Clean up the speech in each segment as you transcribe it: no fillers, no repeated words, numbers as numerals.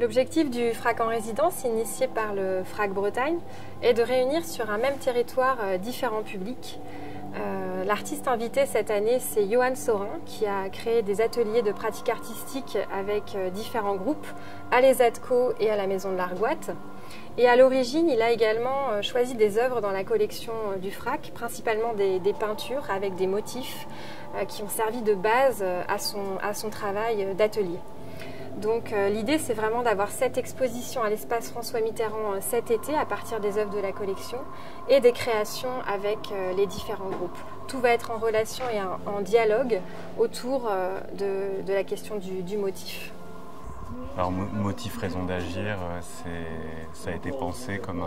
L'objectif du FRAC en résidence, initié par le FRAC Bretagne, est de réunir sur un même territoire différents publics. L'artiste invité cette année, c'est Johan Sorin, qui a créé des ateliers de pratique artistique avec différents groupes à l'ESATCO et à la Maison de l'Argoate. Et à l'origine, il a également choisi des œuvres dans la collection du FRAC, principalement des peintures avec des motifs qui ont servi de base à son travail d'atelier. Donc l'idée, c'est vraiment d'avoir cette exposition à l'espace François Mitterrand cet été à partir des œuvres de la collection et des créations avec les différents groupes. Tout va être en relation et en dialogue autour de la question du motif. Alors motif raison d'agir, ça a été pensé comme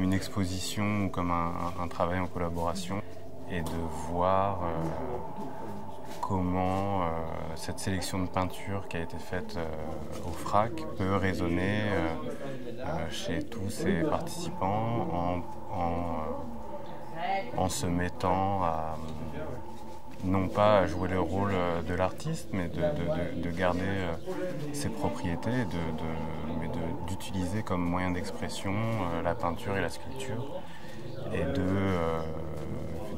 une exposition ou comme un travail en collaboration et de voir comment cette sélection de peintures qui a été faite au FRAC peut résonner chez tous ces participants en se mettant à non pas à jouer le rôle de l'artiste, mais de garder ses propriétés, mais d'utiliser comme moyen d'expression la peinture et la sculpture et de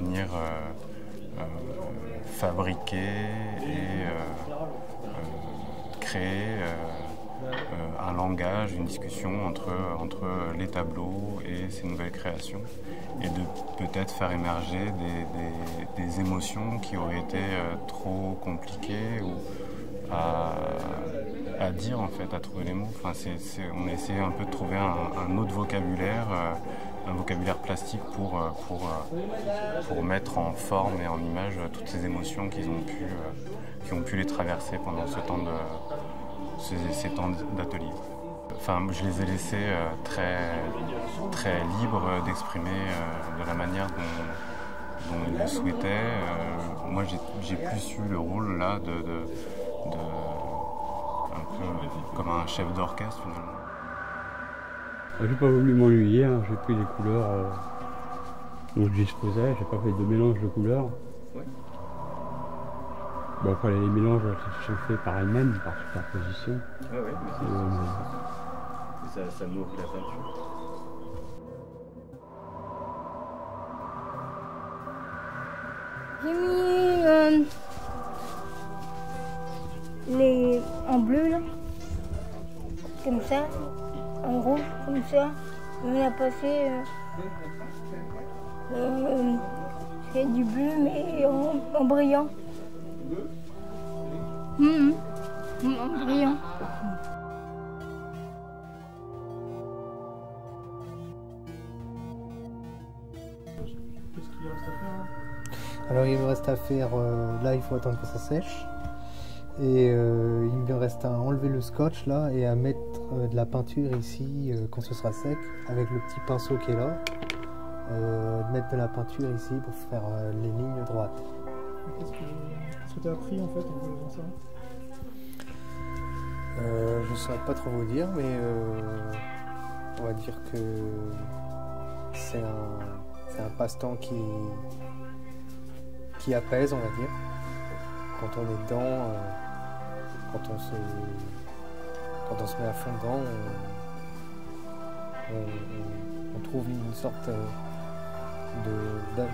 venir fabriquer et créer un langage, une discussion entre les tableaux et ces nouvelles créations et de peut-être faire émerger des émotions qui auraient été trop compliquées ou à dire en fait, à trouver les mots. Enfin, on a essayé un peu de trouver un autre vocabulaire, un vocabulaire plastique pour mettre en forme et en image toutes ces émotions qui ont pu les traverser pendant ces temps d'atelier. Enfin, je les ai laissés très libres d'exprimer de la manière dont ils le souhaitaient. Moi, j'ai plus eu le rôle là un peu comme un chef d'orchestre finalement. J'ai pas voulu m'ennuyer, hein. J'ai pris les couleurs dont je disposais, j'ai pas fait de mélange de couleurs. Ouais. Bon, après les mélanges sont faits par elles-mêmes, par superposition. Ah ouais, mais ça nourrit la peinture. J'ai mis les en bleu là, comme ça, en rouge comme ça. On a passé c'est du bleu mais en brillant. En brillant. Qu'est-ce qu'il reste à faire? Alors il me reste à faire, là il faut attendre que ça sèche. Et il me reste à enlever le scotch là et à mettre de la peinture ici quand ce sera sec avec le petit pinceau qui est là. Mettre de la peinture ici pour faire les lignes droites. Qu'est-ce que tu as appris en fait en faisant ça? Je ne saurais pas trop vous dire, mais on va dire que c'est un passe-temps qui apaise, on va dire. Quand on est dedans, quand on se met à fond dedans, on trouve une sorte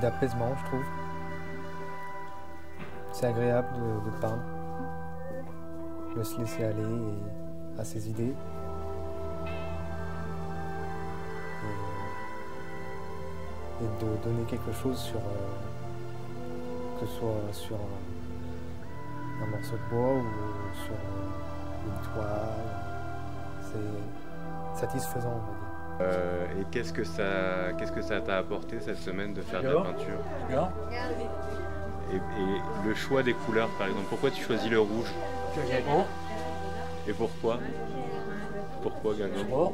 d'apaisement, je trouve. C'est agréable de peindre, de se laisser aller à ses idées. Et de donner quelque chose que ce soit sur un morceau de bois ou sur une toile. C'est satisfaisant, on va dire. Et qu'est-ce que ça t'a apporté cette semaine de faire de la peinture? Et le choix des couleurs, par exemple, pourquoi tu choisis le rouge? Guingamp. Et pourquoi? Pourquoi Guingamp?